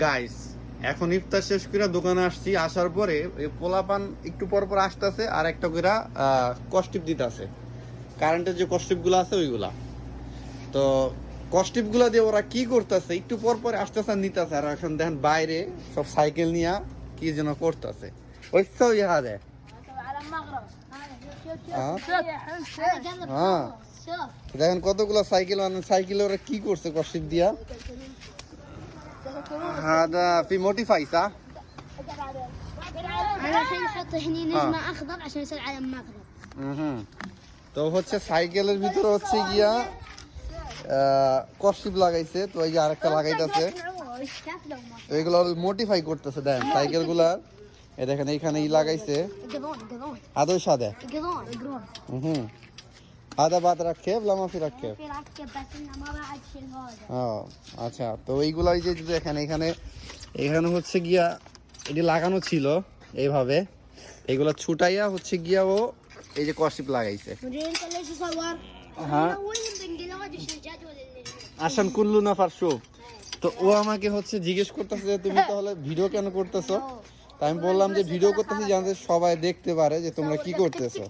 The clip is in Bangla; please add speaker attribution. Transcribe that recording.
Speaker 1: গাইস এখন ইফতার শেষ করে দোকানে আসছি, আসার পরে এই পোলাপান একটু পর পর আসতেছে আর একটা করে কস্টিপ দিতেছে, কারেন্টের যে কস্টিপ গুলো আছে ওইগুলা। তো কস্টিপ গুলা দিয়ে ওরা কি করতেছে, একটু পর পর আসতেছে আর নিতেছে। আর এখন দেখেন বাইরে সব সাইকেল নিয়ে কি যেন করতেছে, ওই সব ইহা দেয়।
Speaker 2: على المغرب هذا شوف
Speaker 1: হ্যাঁ
Speaker 2: شوف
Speaker 1: দেখেন কতগুলো সাইকেল, মানে সাইকেল ওরা কি করছে কস্টিপ দিয়া। هذا في موديفاي صح؟
Speaker 2: انا الحين نحط هني نجمه اخضر عشان يصير على المغرب
Speaker 1: হুম। তো হচ্ছে সাইকেলের ভিতরে হচ্ছে গিয়া কস্টিপ লাগাইছে, তো এই যে আরেকটা লাগাইতেছে। তো এগুলো মডিফাই করতেছে, দেখেন সাইকেল গুলার। এই দেখেন এইখানে ই লাগাইছে
Speaker 2: قرون قرون
Speaker 1: আদৌ সাদে।
Speaker 2: قرون قرون
Speaker 1: হুম আদা বাদ রাখে লামা ফি রাখে।
Speaker 2: في ركب بس انه ما بعد شيء هذا
Speaker 1: ও আচ্ছা, তো এইগুলা এই যে দেখেন এখানে এখানে হচ্ছে গিয়া এটি লাগানো ছিল এইভাবে, এগুলা ছুটাইয়া হচ্ছে গিয়া ও এই যে কস্টিপ লাগাইছে।
Speaker 2: وريني انت ليش صور
Speaker 1: হ্যাঁ
Speaker 2: وين بنقلاش الجدول اللي
Speaker 1: আসান কুল্লু না পারছো। তো ও আমাকে হচ্ছে জিজ্ঞেস করতেছে যে তুমি তাহলে ভিডিও কেন করতেছো। তাই আমি বললাম যে ভিডিও করতেছি যাতে সবাই দেখতে পারে যে তোমরা কি করতেছো।